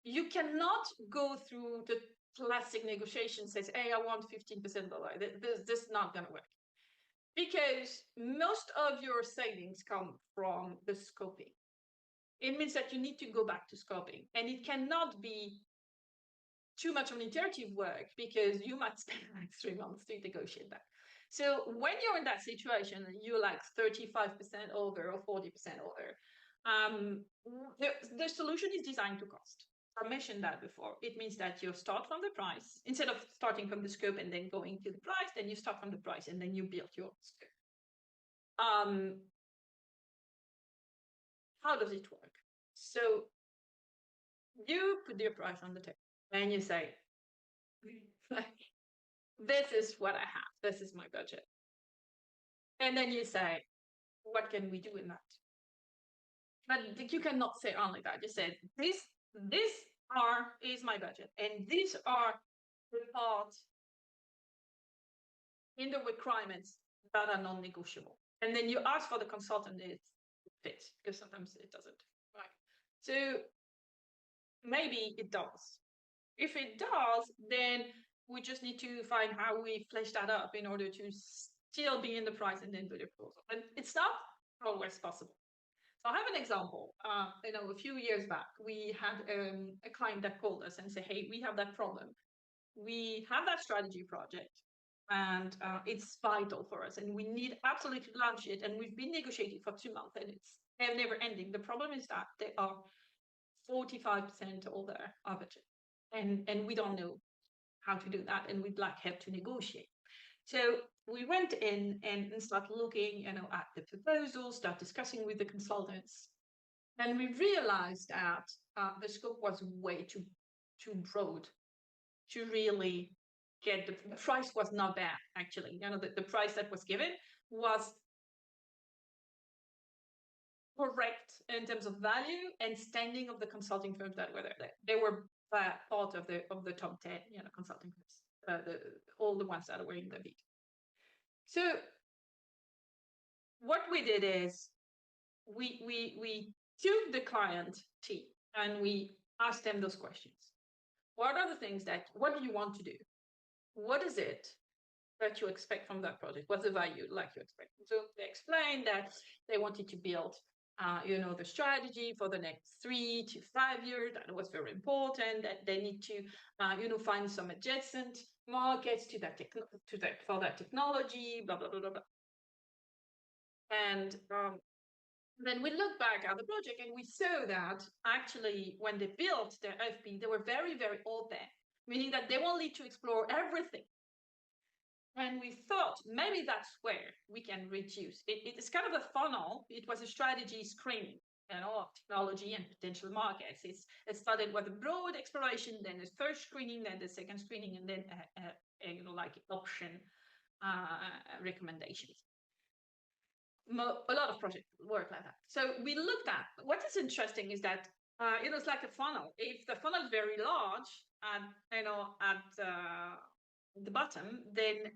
you cannot go through the classic negotiation, says, hey, I want 15% lower. This is not going to work. Because most of your savings come from the scoping. It means that you need to go back to scoping. And it cannot be too much of an iterative work because you might spend like 3 months to negotiate that. So when you're in that situation, you're like 35% over or 40% over, the solution is designed to cost. I mentioned that before. It means that you start from the price instead of starting from the scope and then going to the price. Then you start from the price and then you build your scope. How does it work? So you put your price on the table and you say, this is what I have. This is my budget. And then you say, what can we do in that? But you cannot say only that. You said, this is my budget. And these are the parts in the requirements that are non-negotiable. And then you ask for the consultant if it fits, because sometimes it doesn't. Right. So maybe it does. If it does, then we just need to find how we flesh that up in order to still be in the price and then do the proposal. And it's not always possible. So I have an example. A few years back, we had a client that called us and said, hey, we have that problem. We have that strategy project and it's vital for us and we need absolutely to launch it. And we've been negotiating for 2 months and it's never ending. The problem is that they are 45% over our budget and we don't know how to do that. And we'd like help to negotiate. So we went in and started looking, at the proposals, start discussing with the consultants, and we realized that the scope was way too broad to really get the price was not bad actually. The price that was given was correct in terms of value and standing of the consulting firms that were there. They were part of the top 10, consulting firms, all the ones that were in the lead. So what we did is we took the client team and we asked them those questions. What are the things what do you want to do? What is it that you expect from that project? What's the value like you expect? So they explained that they wanted to build the strategy for the next 3 to 5 years. That was very important. That they need to, find some adjacent markets to that for that technology. Blah blah blah blah blah. And then we look back at the project and we saw that actually when they built their FP, they were very very open, meaning that they wanted to explore everything. And we thought maybe that's where we can reduce. It's kind of a funnel. It was a strategy screening, of technology and potential markets. It started with a broad exploration, then the first screening, then the second screening, and then like option recommendations. A lot of projects work like that. So we looked at what is interesting is that it's like a funnel. If the funnel is very large, at the bottom, then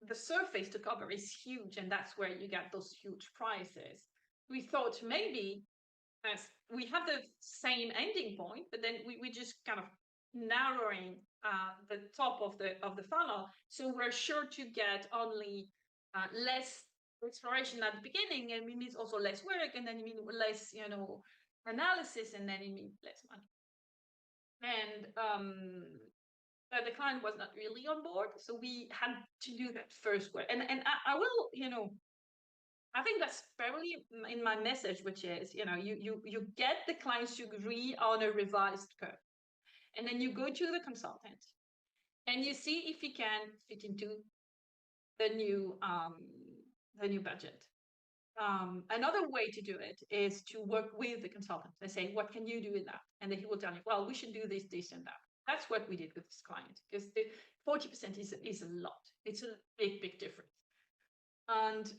the surface to cover is huge, and that's where you get those huge prices. We thought maybe as we have the same ending point, but then we just kind of narrowing the top of the funnel, so we're sure to get only less exploration at the beginning, and it means also less work, and then it means less analysis, and then it means less money. And the client was not really on board, so we had to do that first work. And I will, I think that's probably in my message, which is, you get the clients to agree on a revised curve, and then you go to the consultant, and you see if he can fit into the new budget. Another way to do it is to work with the consultant and say, what can you do with that? And then he will tell you, well, we should do this, this, and that. That's what we did with this client, because the 40% is a lot. It's a big, big difference. And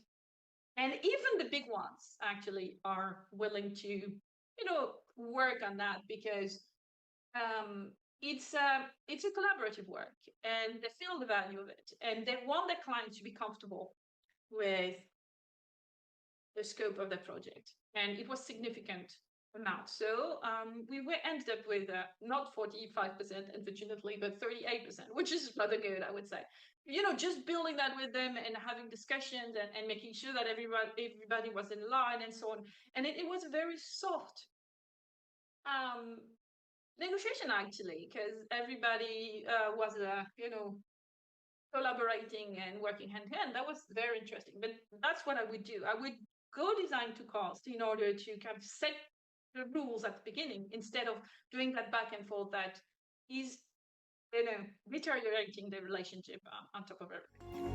even the big ones actually are willing to, work on that, because it's a collaborative work, and they feel the value of it, and they want their clients to be comfortable with the scope of the project. And it was significant amount. So we ended up with not 45%, unfortunately, but 38%, which is rather good, I would say. Just building that with them and having discussions and making sure that everybody was in line and so on. And it was a very soft um, negotiation, actually, because everybody was, collaborating and working hand in hand. That was very interesting. But that's what I would do. I would go design to cost in order to kind of set the rules at the beginning instead of doing that back and forth that is, deteriorating the relationship on top of everything.